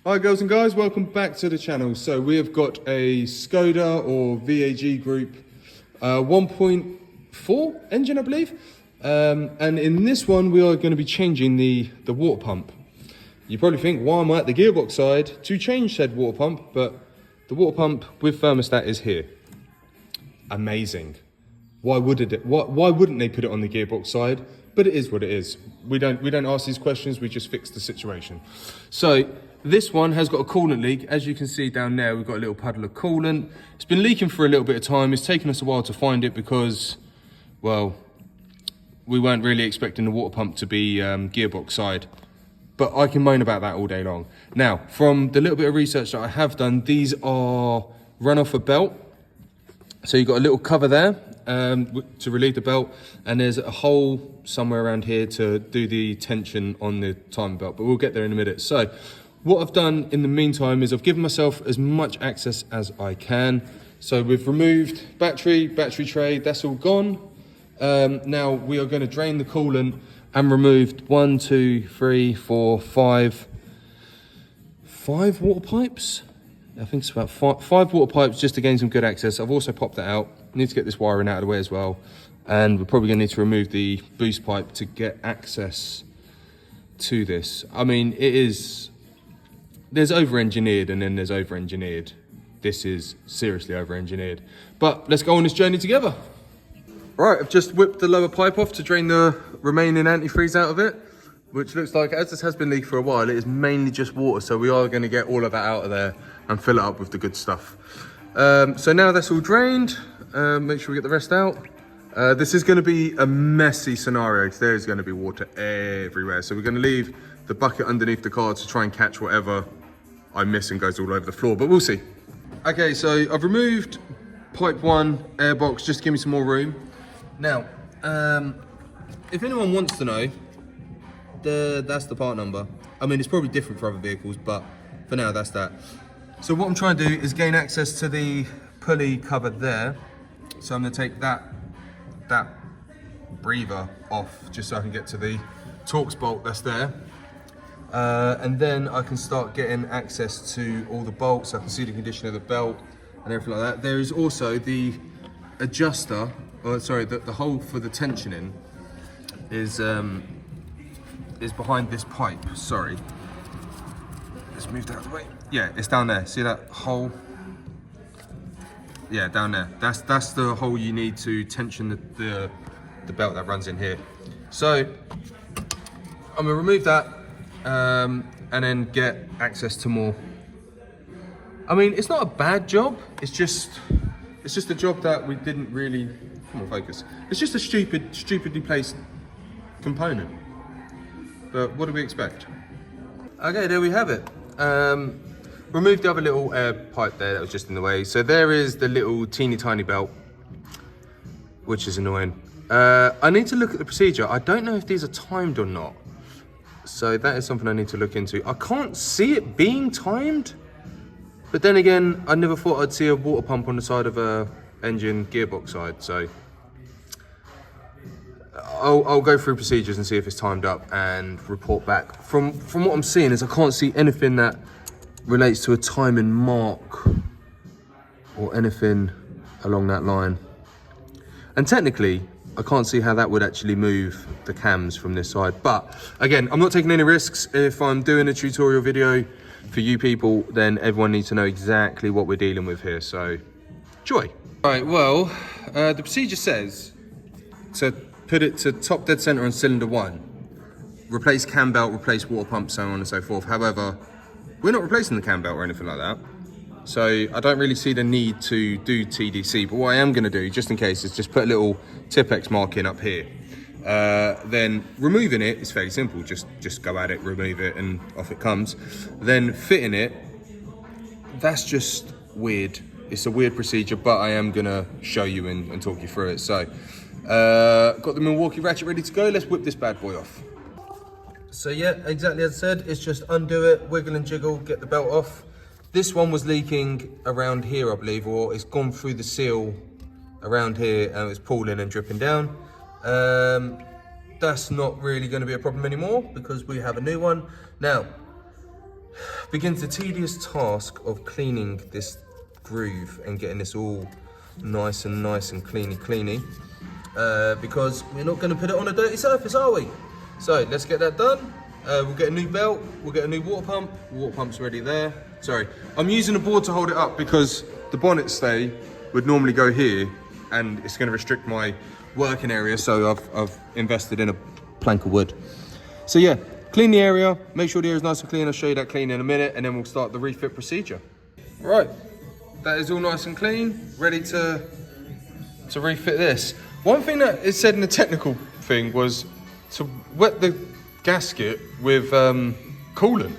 Hi girls and guys, welcome back to the channel. So we have got a Skoda or VAG Group 1.4 engine, I believe. And in this one, we are going to be changing the water pump. You probably think, why am I at the gearbox side to change said water pump? But the water pump with thermostat is here. Amazing. Why wouldn't they put it on the gearbox side? But it is what it is. We don't ask these questions, we just fix the situation. So this one has got a coolant leak. As you can see down there, we've got a little puddle of coolant. It's been leaking for a little bit of time. It's taken us a while to find it because, well, we weren't really expecting the water pump to be gearbox side. But I can moan about that all day long. Now, from the little bit of research that I have done, these are run off a belt. So you've got a little cover there to relieve the belt, and there's a hole somewhere around here to do the tension on the timing belt, but we'll get there in a minute. So what I've done in the meantime is I've given myself as much access as I can. So we've removed battery tray, that's all gone. Now we are going to drain the coolant and removed 1, 2, 3, 4, 5 water pipes. I think it's about five water pipes just to gain some good access. I've also popped that out. Need to get this wiring out of the way as well. And we're probably going to need to remove the boost pipe to get access to this. I mean, there's over-engineered and then there's over-engineered. This is seriously over-engineered. But let's go on this journey together. Right, I've just whipped the lower pipe off to drain the remaining antifreeze out of it, which looks like, as this has been leaked for a while, it is mainly just water. So we are going to get all of that out of there and fill it up with the good stuff. So now that's all drained, make sure we get the rest out. This is going to be a messy scenario because there is going to be water everywhere. So we're going to leave the bucket underneath the car to try and catch whatever I miss and goes all over the floor, but we'll see. Okay, so I've removed pipe 1 airbox just to give me some more room. Now, if anyone wants to know, that's the part number. I mean, it's probably different for other vehicles, but for now, that's that. So what I'm trying to do is gain access to the pulley cover there. So I'm going to take that breather off just so I can get to the Torx bolt that's there. And then I can start getting access to all the bolts. I can see the condition of the belt and everything like that. There is also the adjuster, or sorry, the hole for the tensioning is behind this pipe. Sorry. Let's move that out of the way. Yeah, it's down there. See that hole? Yeah, down there. That's the hole you need to tension the belt that runs in here. So I'm gonna remove that and then get access to more. I mean, it's not a bad job. It's just a job that we didn't really. Come on, focus. It's just a stupidly placed component. But what do we expect? Okay, there we have it. Remove the other little air pipe there that was just in the way. So there is the little teeny tiny belt, which is annoying. I need to look at the procedure. I don't know if these are timed or not. So that is something I need to look into. I can't see it being timed. But then again, I never thought I'd see a water pump on the side of a engine gearbox side. So I'll go through procedures and see if it's timed up and report back. From what I'm seeing is I can't see anything that relates to a timing mark or anything along that line. And technically, I can't see how that would actually move the cams from this side. But again, I'm not taking any risks. If I'm doing a tutorial video for you people, then everyone needs to know exactly what we're dealing with here. So, joy. Right, well, the procedure says to put it to top dead center on cylinder 1, replace cam belt, replace water pump, so on and so forth. However, we're not replacing the cam belt or anything like that. So I don't really see the need to do TDC, but what I am gonna do, just in case, is just put a little Tipex marking up here. Then removing it is fairly simple. Just go at it, remove it, and off it comes. Then fitting it, that's just weird. It's a weird procedure, but I am gonna show you and talk you through it. So, got the Milwaukee ratchet ready to go. Let's whip this bad boy off. So yeah, exactly as I said, it's just undo it, wiggle and jiggle, get the belt off. This one was leaking around here, I believe, or it's gone through the seal around here and it's pooling and dripping down. That's not really going to be a problem anymore because we have a new one. Now, begins the tedious task of cleaning this groove and getting this all nice and cleany. Because we're not going to put it on a dirty surface, are we? So let's get that done. We'll get a new belt, we'll get a new water pump. Water pump's already there. Sorry, I'm using a board to hold it up because the bonnet stay would normally go here and it's going to restrict my working area, so I've invested in a plank of wood. So yeah, clean the area, make sure the area is nice and clean. I'll show you that clean in a minute, and then we'll start the refit procedure. Right, that is all nice and clean, ready to refit this. One thing that is said in the technical thing was to wet the gasket with coolant.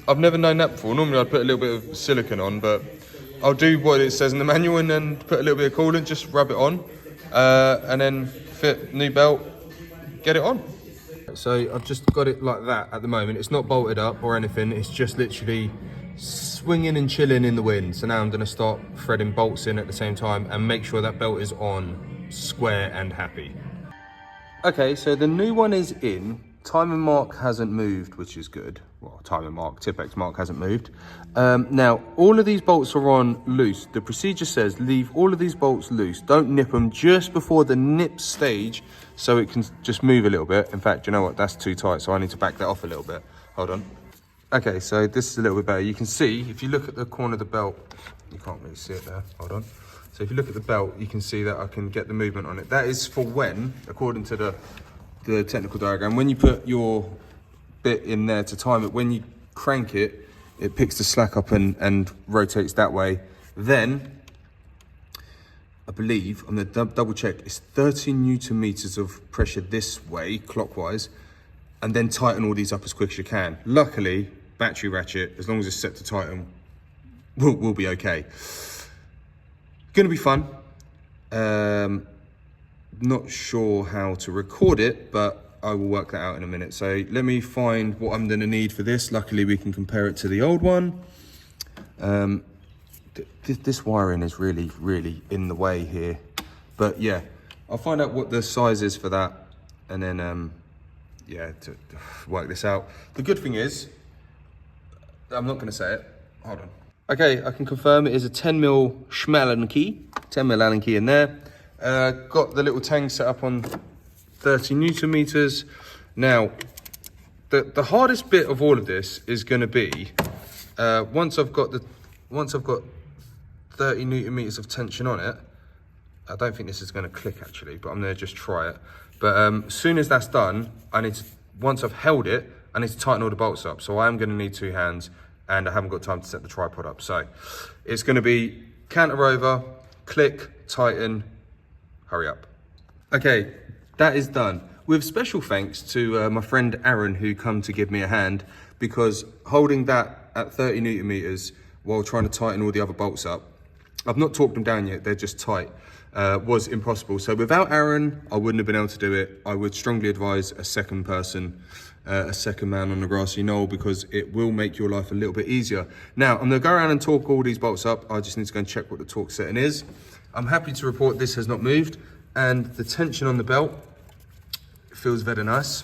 I've never known that before. Normally I'd put a little bit of silicone on, but I'll do what it says in the manual and then put a little bit of coolant, just rub it on, and then fit new belt, get it on. So I've just got it like that at the moment. It's not bolted up or anything. It's just literally swinging and chilling in the wind. So now I'm going to start threading bolts in at the same time and make sure that belt is on, square and happy. Okay, so the new one is in. Timing mark hasn't moved, which is good. Well, timing mark, Tipex mark hasn't moved. Now, all of these bolts are on loose. The procedure says leave all of these bolts loose. Don't nip them just before the nip stage so it can just move a little bit. In fact, you know what? That's too tight, so I need to back that off a little bit. Hold on. Okay, so this is a little bit better. You can see, if you look at the corner of the belt, you can't really see it there. Hold on. So if you look at the belt, you can see that I can get the movement on it. That is for when, according to the technical diagram, when you put your bit in there to time it, when you crank it, it picks the slack up and rotates that way. Then, I believe, I'm gonna double check, it's 30 Newton meters of pressure this way, clockwise, and then tighten all these up as quick as you can. Luckily, battery ratchet, as long as it's set to tighten, we'll be okay. Gonna be fun. Not sure how to record it, but I will work that out in a minute. So let me find what I'm gonna need for this. Luckily we can compare it to the old one. This wiring is really in the way here. But yeah, I'll find out what the size is for that, and then yeah, to work this out. The good thing is, I'm not gonna say it, hold on. Okay, I can confirm it is a 10mm Schmallen key, 10mm Allen key in there. Got the little tang set up on 30 Newton meters. Now, the hardest bit of all of this is going to be once I've got 30 Newton meters of tension on it. I don't think this is going to click actually, but I'm going to just try it. But as soon as that's done, once I've held it, I need to tighten all the bolts up. So I am going to need 2 hands, and I haven't got time to set the tripod up. So it's going to be canter over, click, tighten, hurry up. Okay, that is done. With special thanks to my friend Aaron, who come to give me a hand, because holding that at 30 Newton meters while trying to tighten all the other bolts up, I've not torqued them down yet, they're just tight, was impossible. So without Aaron, I wouldn't have been able to do it. I would strongly advise a second person, a second man on the grassy knoll, because it will make your life a little bit easier. Now, I'm gonna go around and torque all these bolts up. I just need to go and check what the torque setting is. I'm happy to report this has not moved, and the tension on the belt feels very nice.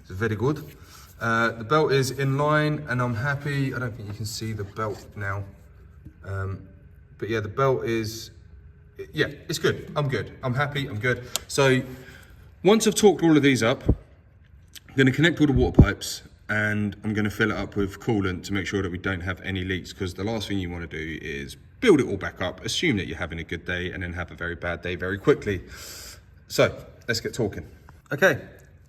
It's very good. The belt is in line, and I'm happy. I don't think you can see the belt now. But yeah, the belt is, yeah, it's good. I'm good. I'm happy, I'm good. So once I've torqued all of these up, I'm gonna connect all the water pipes, and I'm gonna fill it up with coolant to make sure that we don't have any leaks, because the last thing you wanna do is build it all back up, assume that you're having a good day, and then have a very bad day very quickly. So let's get talking. Okay,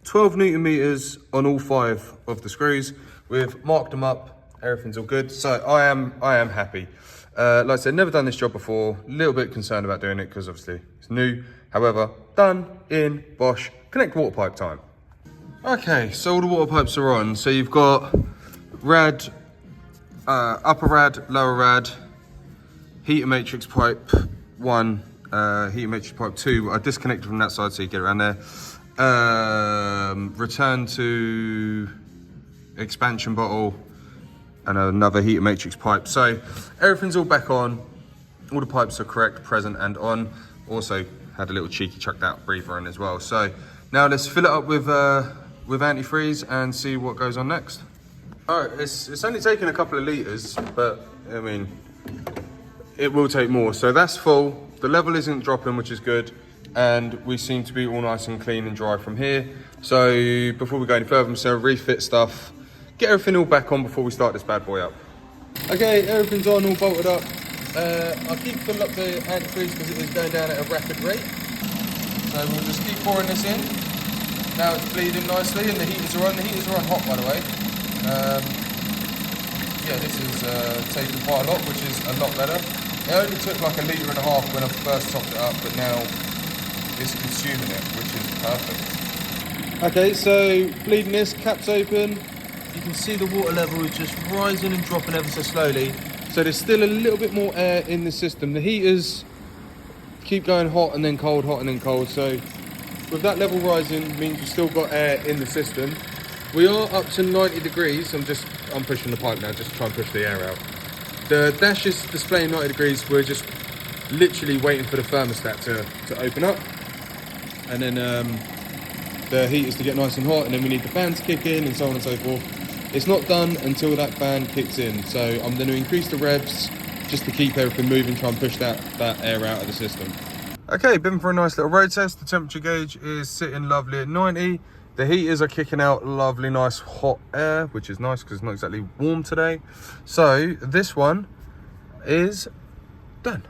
12 Newton meters on all 5 of the screws. We've marked them up, everything's all good. So I am happy. Like I said, never done this job before. A little bit concerned about doing it because obviously it's new. However, done, in, bosh, connect water pipe time. Okay, so all the water pipes are on. So you've got rad, upper rad, lower rad, heater matrix pipe 1, heater matrix pipe 2. I disconnected from that side so you get around there. Return to expansion bottle, and another heater matrix pipe. So everything's all back on. All the pipes are correct, present and on. Also had a little cheeky chucked out breather in as well. So now let's fill it up with antifreeze and see what goes on next. All right, it's only taken a couple of litres, but I mean, it will take more. So that's full. The level isn't dropping, which is good. And we seem to be all nice and clean and dry from here. So before we go any further, I'm just gonna refit stuff, get everything all back on before we start this bad boy up. Okay, everything's on, all bolted up. I'll keep filling up the antifreeze because it is going down at a rapid rate. So we'll just keep pouring this in. Now it's bleeding nicely and the heaters are on. The heaters are on hot, by the way. Yeah, this is taking quite a lot, which is a lot better. It only took like 1.5 litres when I first topped it up, but now it's consuming it, which is perfect. Okay, so bleeding this, cap's open. You can see the water level is just rising and dropping ever so slowly. So there's still a little bit more air in the system. The heaters keep going hot and then cold, hot and then cold. So with that level rising, means we've still got air in the system. We are up to 90 degrees. I'm pushing the pipe now, just to try and push the air out. The dash is displaying 90 degrees. We're just literally waiting for the thermostat to open up. And then the heaters to get nice and hot, and then we need the fan to kick in and so on and so forth. It's not done until that fan kicks in. So I'm going to increase the revs just to keep everything moving, try and push that air out of the system. Okay, been for a nice little road test. The temperature gauge is sitting lovely at 90. The heaters are kicking out lovely, nice hot air, which is nice because it's not exactly warm today. So this one is done.